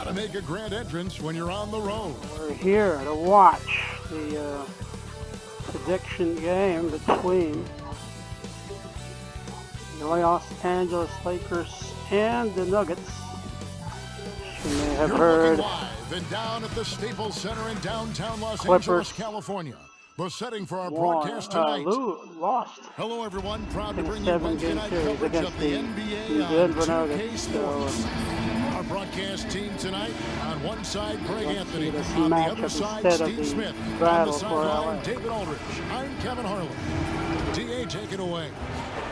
Gotta make a grand entrance when you're on the road. We're here to watch the prediction game between the Los Angeles Lakers and the Nuggets. You may have heard live and down at the Staples Center in downtown Los Clippers Angeles, California. The setting for our broadcast tonight. Lost. Hello, everyone. Proud to bring you 7-game Wednesday night series coverage against of the NBA the on Denver 2K Nuggets. Sports. Our broadcast team tonight, on one side, Greg Anthony. This On the matchup other side, instead of Steve the Smith. On battle the for sideline, LA. David Aldridge. I'm Kevin Harlan. DA, take it away.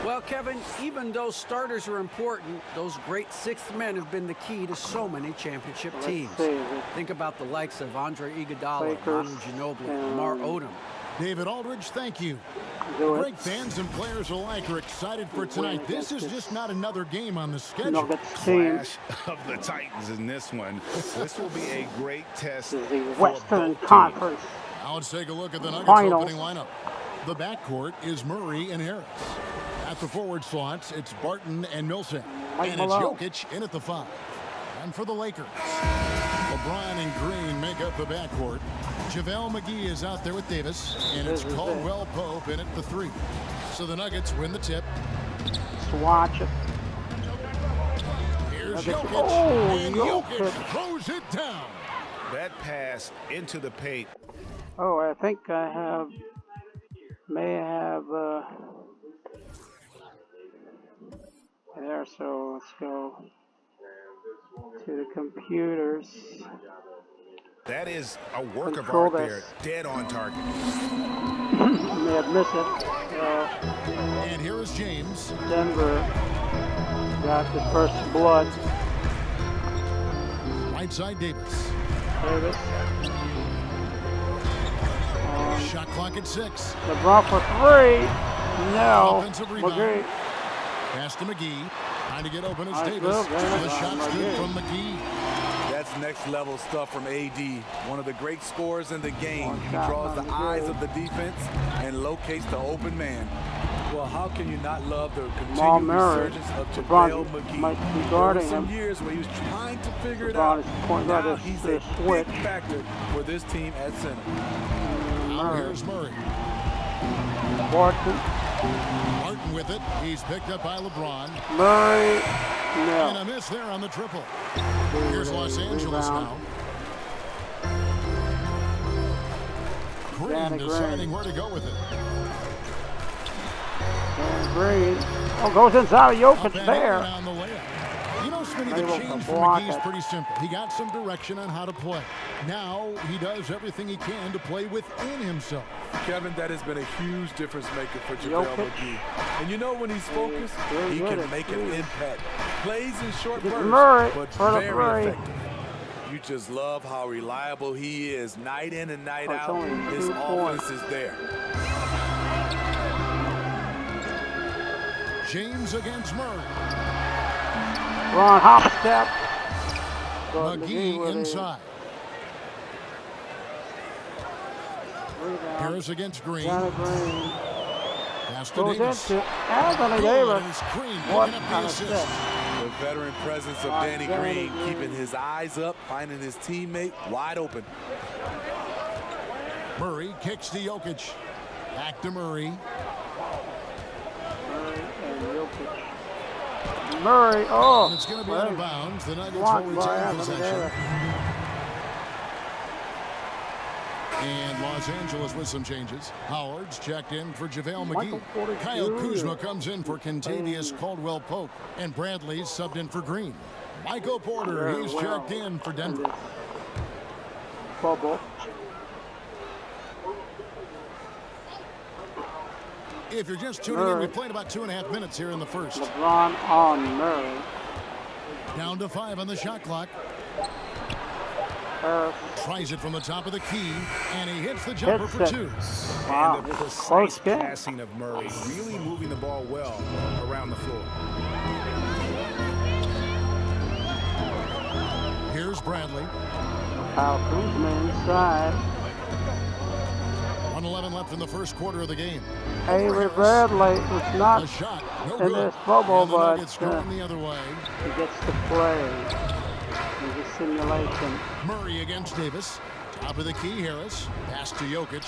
Well, Kevin, even though starters are important, those great sixth men have been the key to so many championship teams. Think about the likes of Andre Iguodala, Manu Ginobili, Lamar Odom. David Aldridge, thank you. Great fans and players alike are excited for tonight. This is just not another game on the schedule. Clash of the Titans in this one. This will be a great test. This is the Western Conference. Now let's take a look at the Nuggets Finals. opening lineup. The backcourt is Murray and Harris. At the forward slots, it's Barton and Millsap. And it's Jokic in at the 5. And for the Lakers, LeBron and Green make up the backcourt. JaVale McGee is out there with Davis. And it's Caldwell Pope in at the 3. So the Nuggets win the tip. Let's watch it. Here's Jokic. Oh, and Jokic throws it down. That pass into the paint. Oh, I think I may have there, so let's go to the computers. That is a work Control of art this. there. Dead on target. May have missed it. And here is James. Denver got the first blood. Right side Davis. Davis. Shot clock at 6. LeBron for 3. No. Offensive rebound. McGee. Pass to McGee. Trying to get open is Nice Davis. move, man. The shot's good McGee. from McGee. That's next level stuff from AD. One of the great scorers in the game. One He shot draws the from eyes McGee. of the defense and locates the open man. Well, how can you not love the Jamal continued Murray. resurgence of LeBron JaVale McGee? might be There were guarding some him. years where he was trying to figure it LeBron out. is pointing out Now his- he's the a switch. big factor for this team at center. Now here's Murray. Barton. Martin with it. He's picked up by LeBron. Murray. And No. a miss there on the triple. Here's Los Angeles now. Green Danny deciding Green. where to go with it. And Green. Oh, goes inside of Up Jokic and there. in on the layup. You know, Smitty, the Able to change for block McGee is it. pretty simple. He got some direction on how to play. Now he does everything he can to play within himself. Kevin, that has been a huge difference maker for JaVale Jokic. McGee. And you know when he's focused, Very he good can at make an three. impact. Plays in short Get bursts, Murray but for the very three. effective. You just love how reliable he is night in and night Oh, it's out. only His 2 points. offense is there. James against Murray. Ron hop step. But McGee with a inside. rebound. Harris against Green. Danny Green Pass to goes Davis. into Anthony Good, and Davis. it's Green What picking up kind the of assist. step? The veteran presence of Danny Green, keeping his eyes up, finding his teammate wide open. Murray kicks to Jokic. Back to Murray. Murray and Jokic. Murray, oh. It's going to be out of bounds. The Nuggets will Blocked by retain Anthony possession. Davis. And Los Angeles with some changes. Howard's checked in for JaVale Michael McGee. Porter Kyle Jr. Kuzma comes in for Kentavious Caldwell Pope. And Bradley's subbed in for Green. Michael Porter, Very he's well checked in for in Denver. this bubble. If you're just tuning in, we played about 2.5 minutes here in the first. LeBron on Murray. Down to 5 on the shot clock. Harris Tries it from the top of the key, and he hits the jumper hits for it. 2. Wow, And the this is precise close game. passing of Murray, really moving the ball well around the floor. Here's Bradley. Kyle Kuzma inside. 1:11 left in the first quarter of the game. Avery Bradley is A not shot, no in good. this bubble, And the but Nuggets going the other way. he gets to play. He just simulation. Murray against Davis. Top of the key, Harris. Pass to Jokic.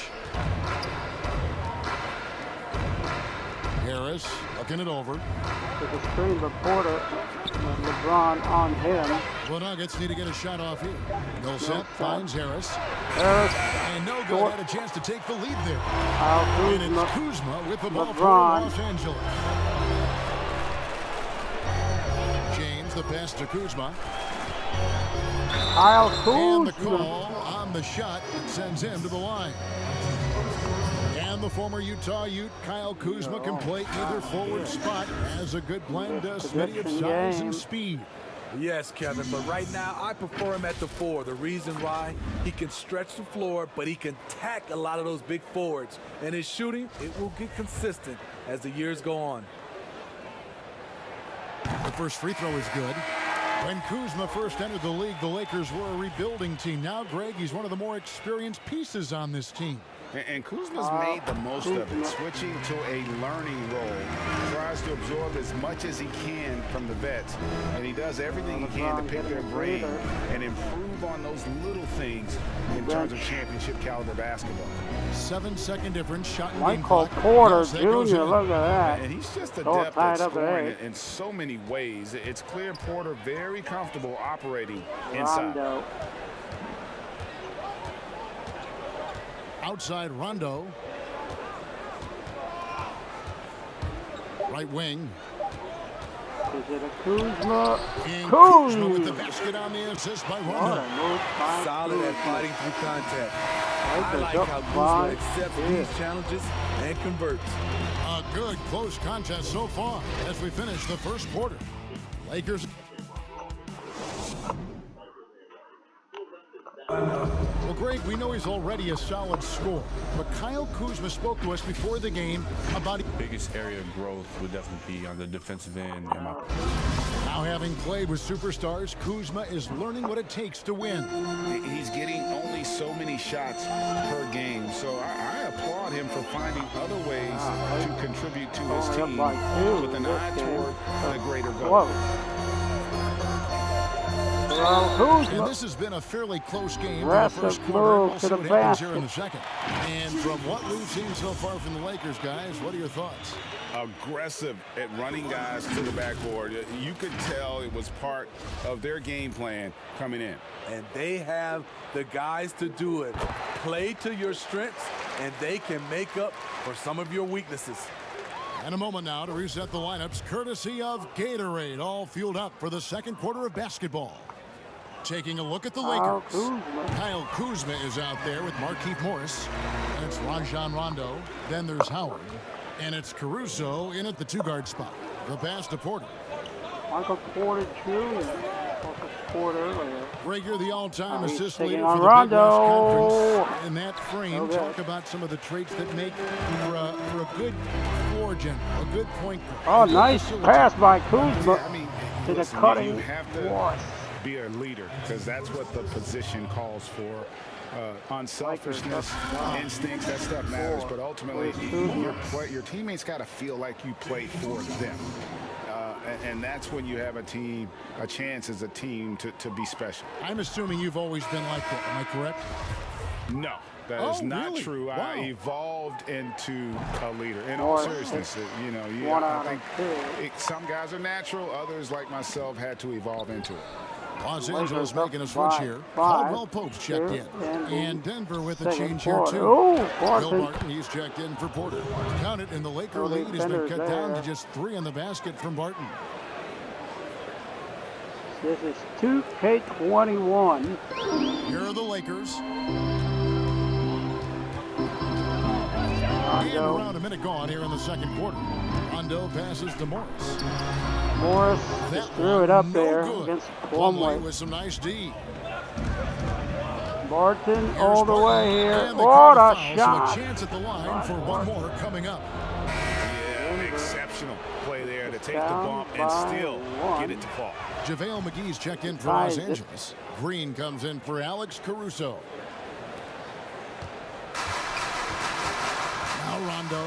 Harris looking it over. With the screen, but Porter and LeBron on him. The Nuggets need to get a shot off here. Millsap finds Harris. Harris. And no good. Had a chance to take the lead there. And it's Kuzma with the ball for LeBron. Los Angeles. James, the pass to Kuzma. Kyle And the Kuzma. call on the shot that sends him to the line. And the former Utah Ute, Kyle Kuzma, can play either forward spot. Has a good blend of smitty of size and speed. Yes, Kevin, but right now I prefer him at the 4. The reason why, he can stretch the floor, but he can tack a lot of those big forwards. And his shooting, it will get consistent as the years go on. The first free throw is good. When Kuzma first entered the league, the Lakers were a rebuilding team. Now, Greg, he's one of the more experienced pieces on this team. And Kuzma's made the most of it, switching to a learning role. Tries to absorb as much as he can from the vets, and he does everything he can to pick their brain and improve on those little things in terms of championship caliber basketball. 7-second difference, shot and Michael game clock. Porter Yes, that goes Jr., in. look at that. And he's just All adept tied at up at scoring 8. in so many ways. It's clear Porter very comfortable operating inside. Rondo. Outside Rondo. Right wing. Is it a Kuzma? And Kuzma with the basket on the assist by Rondo. Solid at fighting through contact. I like up how by Kuzma accepts him. these challenges and converts. A good close contest so far as we finish the first quarter. Lakers. Well, Greg, we know he's already a solid scorer, but Kyle Kuzma spoke to us before the game about biggest area of growth would definitely be on the defensive end. Now, having played with superstars, Kuzma is learning what it takes to win. He's getting only so many shots per game, so I applaud him for finding other ways to contribute to his team with an eye toward the greater goal. And this has been a fairly close game in the first quarter. We'll see what happens here in the second. And from what we've seen so far from the Lakers, guys, what are your thoughts? Aggressive at running guys to the backboard. You could tell it was part of their game plan coming in. And they have the guys to do it. Play to your strengths, and they can make up for some of your weaknesses. And a moment now to reset the lineups, courtesy of Gatorade, all fueled up for the second quarter of basketball. Taking a look at the Lakers. Kyle Kuzma is out there with Markieff Morris. And it's Rajon Rondo. Then there's Howard. And it's Caruso in at the two-guard spot. The pass to Porter. Michael Porter Jr. Porter earlier. Greg, you're the all-time assist leader on for the Big West Rondo. Conference. In that frame, talk about some of the traits that make for a good floor general, a good point guard. Oh, nice pass by Kuzma I mean, to the listen, cutting you have to Morris. be a leader because that's what the position calls for. Unselfishness, instincts, that stuff matters, but ultimately your teammates got to feel like you play for them. And that's when you have a chance as a team to be special. I'm assuming you've always been like that. Am I correct? No, that is not really? true. Wow. I evolved into a leader. In all seriousness, I think some guys are natural. Others, like myself, had to evolve into it. Los Angeles making a switch here. Caldwell Pope's checked in. And Denver with a change here, too. Bill Martin, he's checked in for Porter. Count it, and the Laker lead has been cut down to just 3 in the basket from Barton. This is 2K21. Here are the Lakers. And around a minute gone here in the second quarter. Rondo passes to Morris. Morris just threw it up there good. against Plumlee Plumlee. with some nice D. Barton Here's all the Barton. way here. And they What call a foul, shot. So a chance at the line for one more coming up. Yeah, exceptional play there to take the bump and still get it to fall. JaVale McGee's checked in for Los Angeles. Green comes in for Alex Caruso. Now Rondo.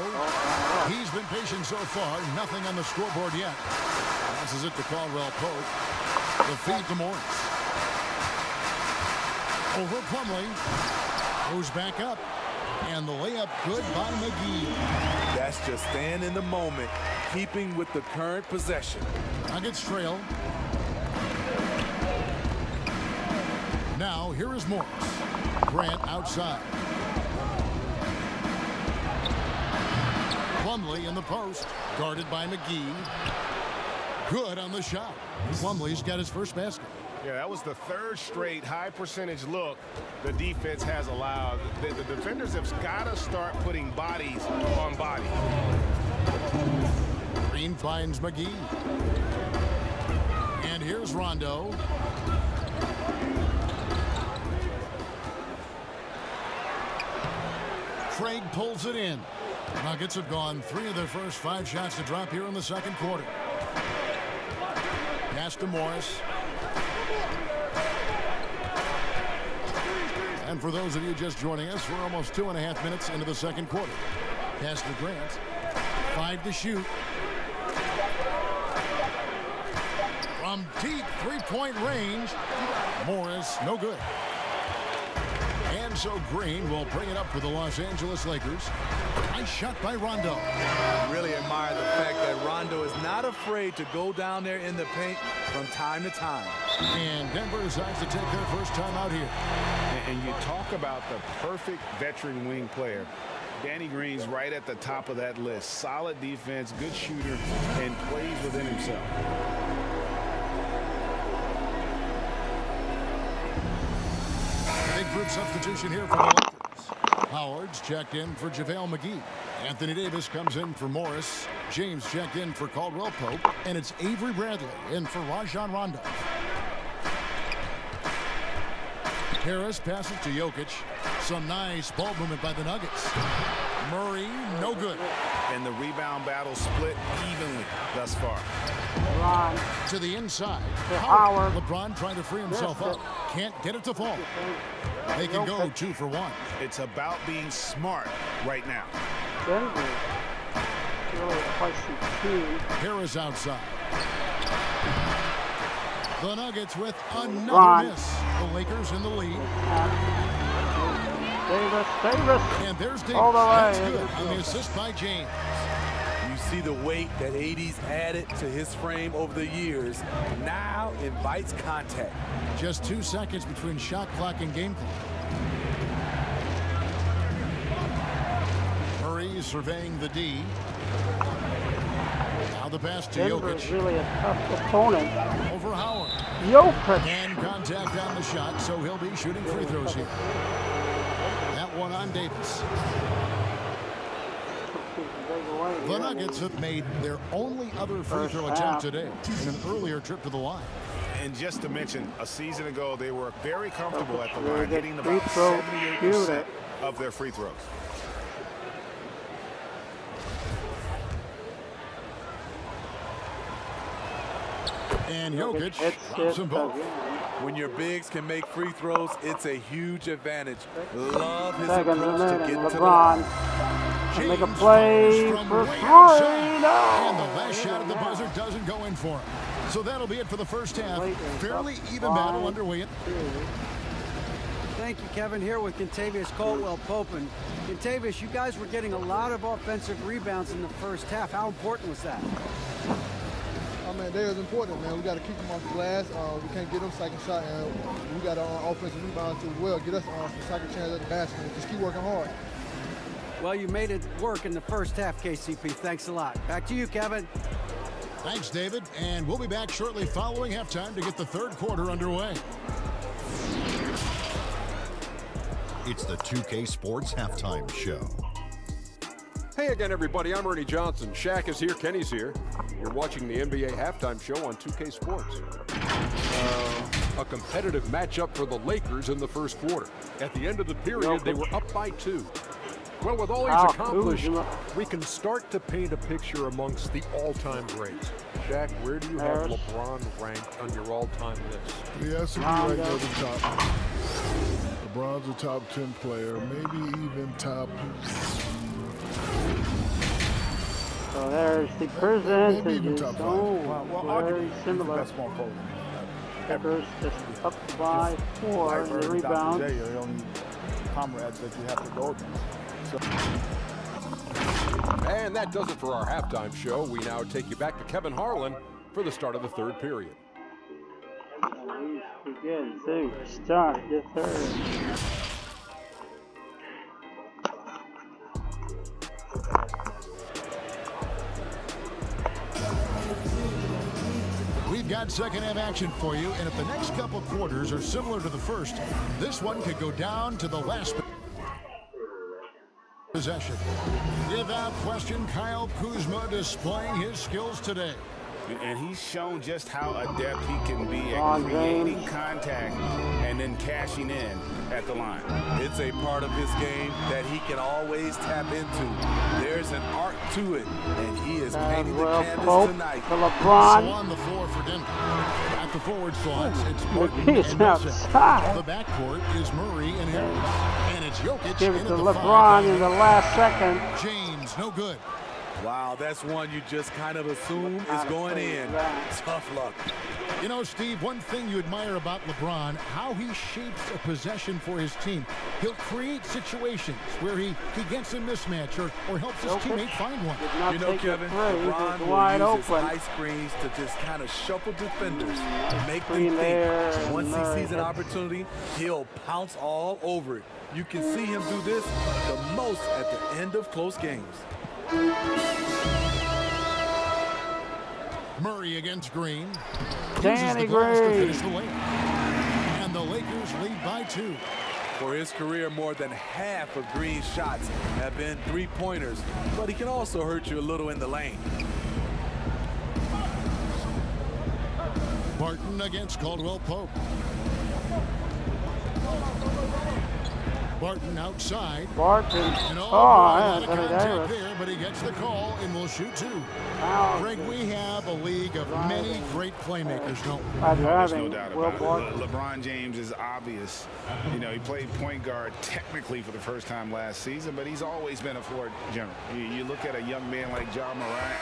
He's been patient so far. Nothing on the scoreboard yet. Passes it to Caldwell Pope. The feed to Morris. Over Plumlee. Goes back up. And the layup good by McGee. That's just staying in the moment, keeping with the current possession. Nuggets trail. Now here is Morris. Grant outside. Plumlee in the post. Guarded by McGee. Good on the shot. Plumlee's got his first basket. Yeah, that was the third straight high percentage look the defense has allowed. The defenders have got to start putting bodies on bodies. Green finds McGee. And here's Rondo. Craig pulls it in. Nuggets have gone 3 of their first 5 shots to drop here in the second quarter. Pass to Morris. And for those of you just joining us, we're almost 2.5 minutes into the second quarter. Pass to Grant. 5 to shoot. From deep three-point range. Morris, no good. And so Green will bring it up for the Los Angeles Lakers. Nice shot by Rondo. Really admire the fact that Rondo is not afraid to go down there in the paint from time to time. And Denver decides to take their first time out here. And you talk about the perfect veteran wing player. Danny Green's right at the top of that list. Solid defense, good shooter, and plays within himself. Big group substitution here for the Lakers. Howard's checked in for JaVale McGee. Anthony Davis comes in for Morris. James checked in for Caldwell Pope. And it's Avery Bradley in for Rajon Rondo. Harris passes to Jokic. Some nice ball movement by the Nuggets. Murray, no good. And the rebound battle split evenly thus far. LeBron. To the inside. Howard. LeBron trying to free himself up. Can't get it to fall. They can go 2 for 1. It's about being smart right now. Denver. Really a feisty team. Harris outside. The Nuggets with another miss. The Lakers in the lead. Davis. And there's Davis. All the way. That's good on the assist by James. You see the weight that AD's added to his frame over the years. Now invites contact. Just 2 seconds between shot clock and game clock. Murray surveying the D. Now the pass to Denver's Jokic. really a tough opponent. Over Howard. Jokic. And contact on the shot, so he'll be shooting free throws here. That one on Davis. The Nuggets have made their only other free throw attempt today in an earlier trip to the line. And just to mention, a season ago, they were very comfortable at the line, hitting about 78% of their free throws. And Jokic drops them both. When your bigs can make free throws, it's a huge advantage. Love his approach to get to the line. Make a play for 3. No. And the last shot at the buzzer doesn't go in for him. So that'll be it for the first half. Fairly even battle underway. Thank you, Kevin. Here with Kentavious Caldwell-Pope. And Kentavious, you guys were getting a lot of offensive rebounds in the first half. How important was that? Oh, man, that is important, man. We got to keep them off the glass. We can't get them second shot, and we got our offensive rebounds as well. Get us some second chance at the basket. Just keep working hard. Well, you made it work in the first half, KCP. Thanks a lot. Back to you, Kevin. Thanks, David. And we'll be back shortly following halftime to get the third quarter underway. It's the 2K Sports Halftime Show. Hey again, everybody. I'm Ernie Johnson. Shaq is here. Kenny's here. You're watching the NBA Halftime Show on 2K Sports. A competitive matchup for the Lakers in the first quarter. At the end of the period, they were up by 2. Well, with all he's accomplished, we can start to paint a picture amongst the all-time greats. Shaq, where do you have LeBron ranked on your all-time list? He has to be right near the top. LeBron's a top 10 player, maybe even top. So there's the percentages. Oh, Well, very similar. best small forward. Just up by 4 in the rebound. Dr. J are the only comrades that you have to go against. And that does it for our halftime show. We now take you back to Kevin Harlan for the start of the third period. We begin to start the third. We've got second half action for you, and if the next couple quarters are similar to the first, this one could go down to the last possession. Without question, Kyle Kuzma displaying his skills today. And he's shown just how adept he can be at creating contact and then cashing in at the line. It's a part of his game that he can always tap into. There's an art to it, and he is painting the canvas tonight. To LeBron. So on the floor for Denver. At the forward slots, it's Barton He's and Nelson. outside. The backcourt is Murray and Harris. And it's Jokic Give it in to at the LeBron 5. in the last second. James, no good. Wow, that's one you just kind of assume is going in. Tough luck. You know, Steve, one thing you admire about LeBron, how he shapes a possession for his team. He'll create situations where he gets a mismatch or helps his teammate find one. You know, Kevin, LeBron will use his high screens to just kind of shuffle defenders to make them think. Once he sees an opportunity, he'll pounce all over it. You can see him do this the most at the end of close games. Murray against Green. Danny Green. To Green. finish the lane. And the Lakers lead by 2. For his career, more than half of Green's shots have been three-pointers, but he can also hurt you a little in the lane. Barton against Caldwell Pope. Barton outside. Barton. And contact there, but he gets the call and will shoot 2. Greg, we have a league of many great playmakers, don't we? There's no doubt about it. LeBron James is obvious. You know, he played point guard technically for the first time last season, but he's always been a floor general. You look at a young man like Ja Morant,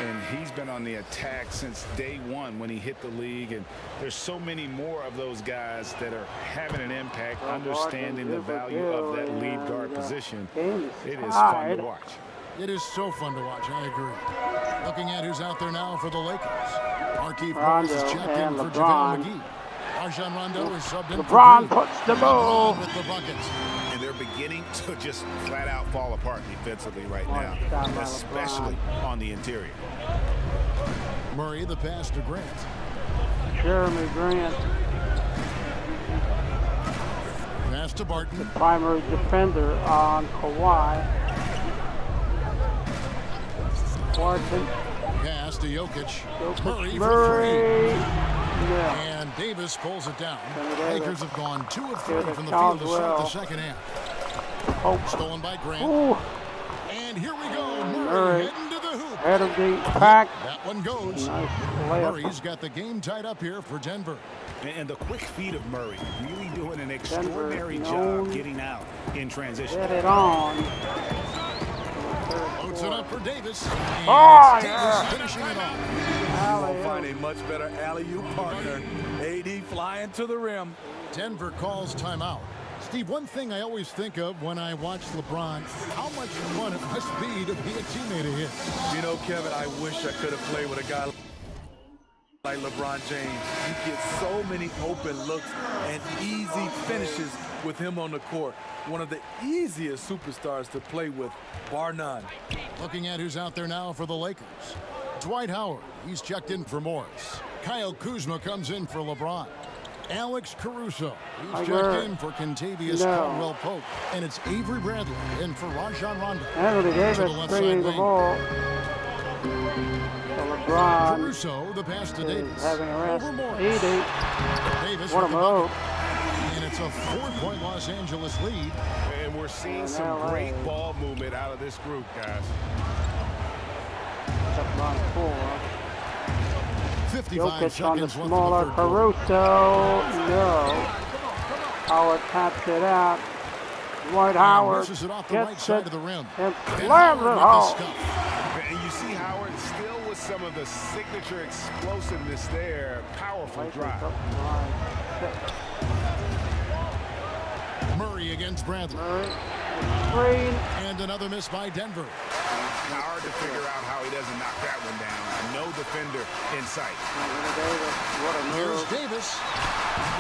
and he's been on the attack since day one when he hit the league, and there's so many more of those guys that are having an impact, understanding the value of that lead guard position. It is fun to watch. It is so fun to watch, I agree. Looking at who's out there now for the Lakers. Markieff Morris is checked in for JaVale McGee. Rajon Rondo is subbed in LeBron for puts the ball with the buckets. And they're beginning to just flat out fall apart defensively right now, especially on the interior. Murray, the pass to Grant. Jeremy Grant. Pass to Barton. The primary defender on Kawhi. Barton. Pass to Jokic. Murray for Murray. 3. Yeah. And Davis pulls it down. Lakers have gone 2 of 3 from the field to Caldwell. start the second half. Stolen by Grant. Ooh. And here we go. Murray heading to the hoop. Head of the pack. That one goes. Nice Murray's got the game tied up here for Denver. And the quick feet of Murray, really doing an extraordinary job getting out in transition. Get it on. Loads it up for Davis. Oh, Davis finishing it off. You won't find a much better alley-oop partner. AD flying to the rim. Denver calls timeout. Steve, one thing I always think of when I watch LeBron, how much fun it must be to be a teammate of his. You know, Kevin, I wish I could have played with a guy like LeBron James. You get so many open looks and easy finishes with him on the court. One of the easiest superstars to play with, bar none. Looking at who's out there now for the Lakers. Dwight Howard, he's checked in for Morris. Kyle Kuzma comes in for LeBron. Alex Caruso, he's checked in for Contavious Caldwell Pope. And it's Avery Bradley in for Rajon Rondo. Anthony Davis bringing the ball. LeBron. Caruso, the pass to Davis. Having a rest. Over Morris. Davis what a move. And it's a 4-point Los Angeles lead. And we're seeing some great ball movement out of this group, guys. 55 Jokic on the seconds left smaller in the third quarter. Caruso. No. Howard taps it out. Dwight Howard misses it off the gets right side it of the rim. and slams it home. And you see Howard still with some of the signature explosiveness there. Powerful drive. Murray against Bradley. Screen. And another miss by Denver. Hard to figure out how he doesn't knock that one down. No defender in sight. Here's Davis.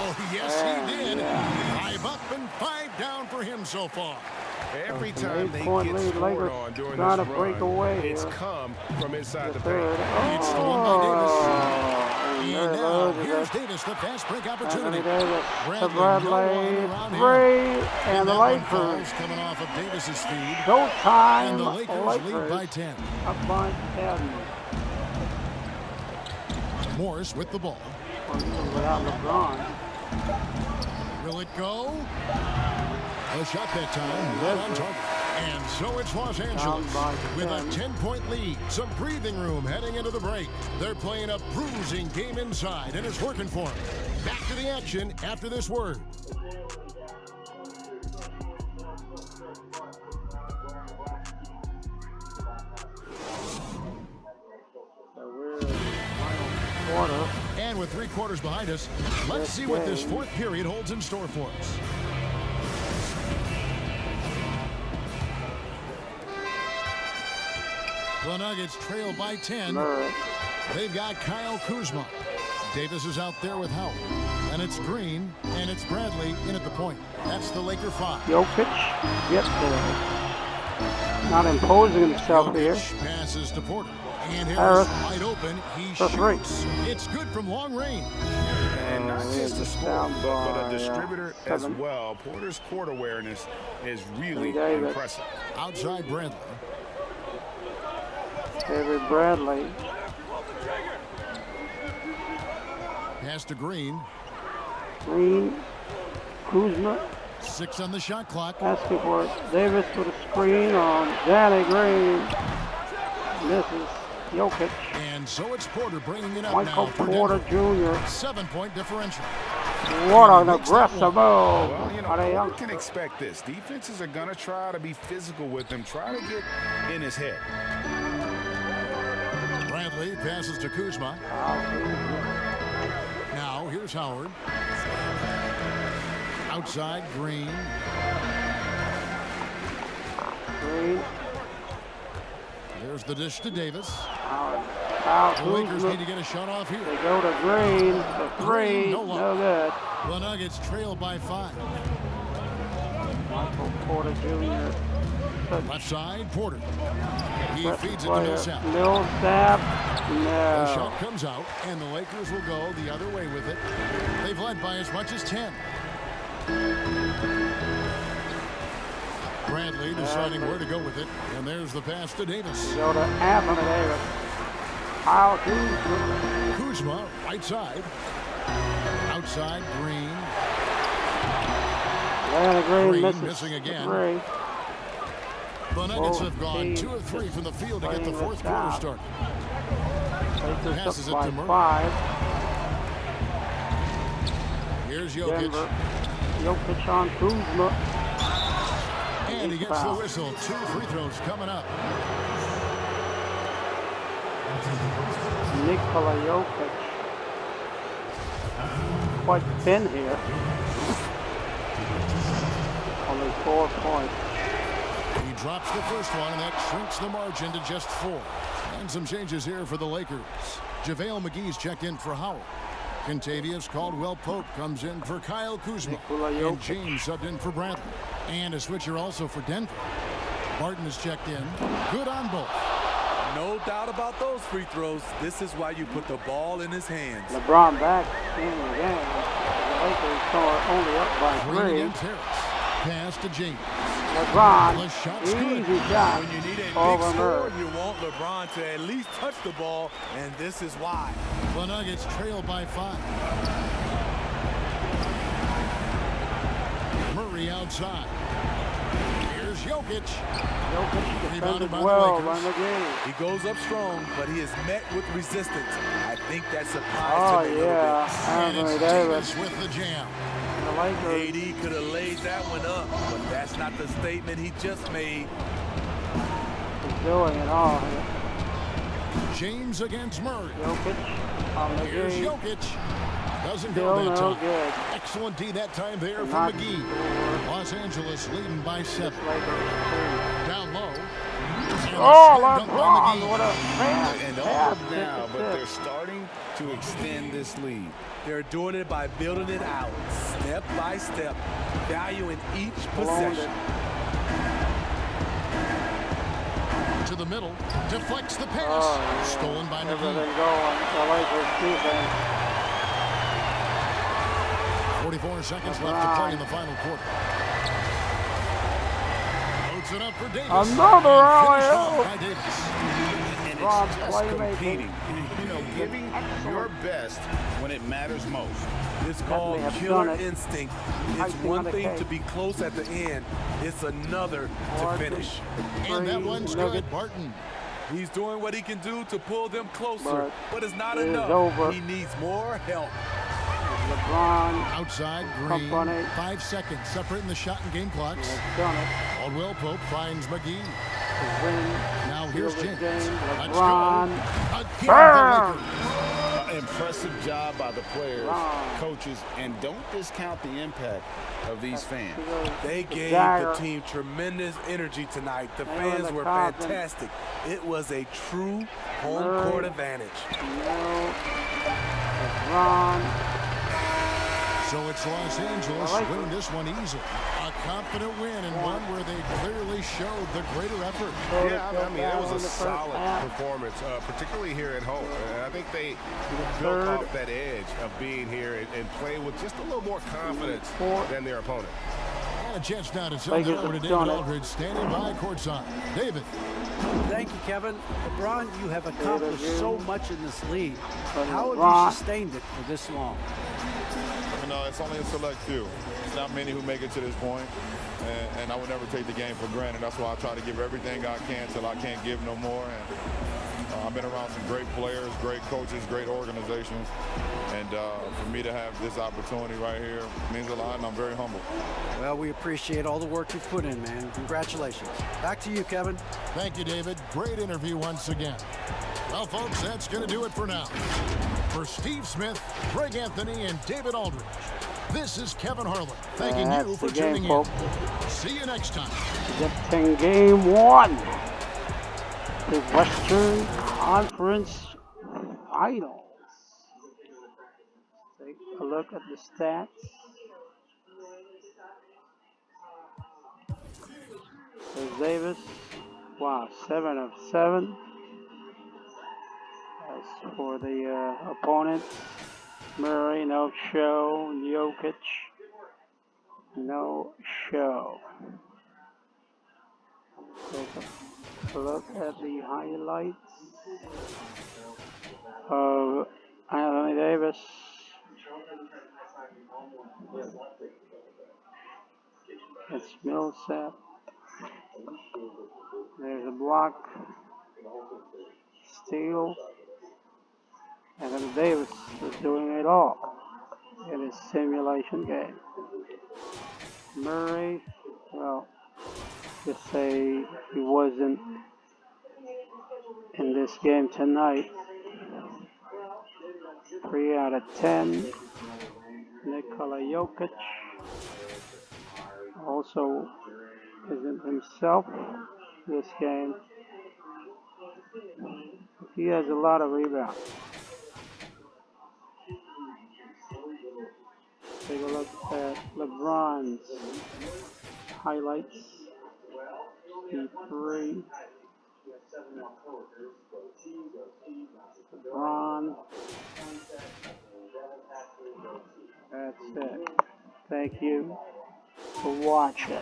Oh, yes, he did. 5 up and 5 down for him so far. Every time they get scored on during this run, it's come from inside the paint. It's stolen by Davis. And now, here's Davis, the fast break opportunity. Bradley, 3, and the Lakers coming off of Davis's feed. Go time. And the Lakers lead by 10. Up by 10. Morris with the ball. Without LeBron. Will it go? A shot that time, not on target. And so it's Los Angeles with a 10-point lead. Some breathing room heading into the break. They're playing a bruising game inside, and it's working for them. Back to the action after this word. And with 3 quarters behind us, let's see what this 4th period holds in store for us. The Nuggets trail by 10. They've got Kyle Kuzma. Davis is out there with Howard. And it's Green, and it's Bradley in at the point. That's the Laker 5. Jokic gets there. Not imposing himself Jokic here. Passes to Porter. And Harris wide open. He shoots. It's good from long range. And not just a scorer, but a distributor as well. Porter's court awareness is really impressive. Outside Bradley. David Bradley. Pass to Green. Green. Kuzma. 6 on the shot clock. Asking for it. Davis with a screen on Danny Green. Misses. Jokic. And so it's Porter bringing it up Michael now for Porter Denver. Jr. 7-point differential. What an aggressive move. Well, you know, who can expect this? Defenses are going to try to be physical with him, try to get in his head. Bradley passes to Kuzma. Now here's Howard. Outside Green. Green. There's the dish to Davis. The Lakers need to get a shot off here. They go to Green. The 3. No good. The Nuggets trail by 5. Michael Porter Jr. Left side, Porter. He feeds it to Millsap. Millsap. No. The shot comes out, and the Lakers will go the other way with it. They've led by as much as 10. Bradley deciding where to go with it, and there's the pass to Davis. Go to Anthony Davis. Kyle Kuzma. Kuzma, right side. Outside, Green. Green missing again. The Nuggets have gone 2 of 3 from the field to get the 4th quarter started. Passes it to Murray. 5. Here's Jokic. Denver. Jokic on Kuzma. And he gets the whistle. 2 free throws coming up. Nikola Jokic. Quite thin here. Only 4 points. He drops the first one, and that shrinks the margin to just 4. And some changes here for the Lakers. JaVale McGee's checked in for Howard. Kentavious Caldwell-Pope comes in for Kyle Kuzma. And James subbed in for Bradley. And a switcher also for Denver. Barton is checked in. Good on both. No doubt about those free throws. This is why you put the ball in his hands. LeBron back in the game. The Lakers are only up by 3. Green against Harris. Pass to James. LeBron, easy shot. When you need a big score, you want LeBron to at least touch the ball, and this is why. The Nuggets trail by 5. Murray outside. Here's Jokic. Jokic Rebounded by well the by Lakers. McGee. He goes up strong, but he is met with resistance. I think that surprised him a little bit. And it's Davis with the jam. AD could have laid that one up, but that's not the statement he just made. He's doing it all here. James against Murray. Jokic on Here's McGee. Jokic. Doesn't Still go that no time. good. Excellent D that time there from Not McGee. Los Angeles leading by 7. Down low. Oh, LeBron, what a And don't pass. look now, but they're starting to extend this lead. They're doing it by building it out, step by step, valuing each possession. To the middle, deflects the pass. Stolen by McGee. Everything going. The Lakers defense. 44 seconds left to play in the final quarter. Loads it up for Davis. Another alley-oop. By Davis. And it's just competing. You know, giving your best when it matters most. It's called killer instinct. It's one thing to be close at the end. It's another to finish. And that one's good. Barton. He's doing what he can do to pull them closer, but it's not enough. He needs more help. LeBron outside Green. 5 seconds separating the shot and game clocks. Caldwell Pope finds McGee. Now here's James. LeBron. Impressive job by the players, coaches, and don't discount the impact of these fans. They gave the team tremendous energy tonight. The fans were fantastic. It was a true home court advantage. So it's Los Angeles winning this one easily. A confident win and one where they clearly showed the greater effort. Yeah, I mean, it was a solid performance, particularly here at home. And I think they built off that edge of being here and play with just a little more confidence than their opponent. And a chance now to turn it over to David Aldridge, standing by courtside. David. Thank you, Kevin. LeBron, you have accomplished so much in this league. How have you sustained it for this long? No, it's only a select few. It's not many who make it to this point, and I would never take the game for granted. That's why I try to give everything I can till I can't give no more. And I've been around some great players, great coaches, great organizations, and for me to have this opportunity right here means a lot, and I'm very humble. Well, we appreciate all the work you've put in, man. Congratulations. Back to you, Kevin. Thank you, David. Great interview once again. Well, folks, that's going to do it for now. For Steve Smith, Greg Anthony, and David Aldridge, this is Kevin Harlan thanking you for tuning in. See you next time. Egyptian game 1. The Western Conference Finals. Take a look at the stats. So Davis, wow, 7 of 7. As for the opponents, Murray, no show. Jokic, no show. Take a look at the highlights of Anthony Davis. It's Millsap. There's a block. Steal. Anthony Davis is doing it all in his simulation game. Murray, well, just say he wasn't in this game tonight. 3 out of 10. Nikola Jokic also isn't himself this game. He has a lot of rebounds. Take a look at LeBron's highlights. P3. LeBron. That's it. Thank you for watching.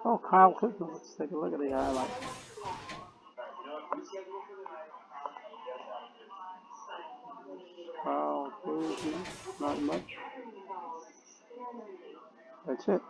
Oh, Kyle Kuzma. Let's take a look at the highlights. Kyle Kuzma. Not much. That's it.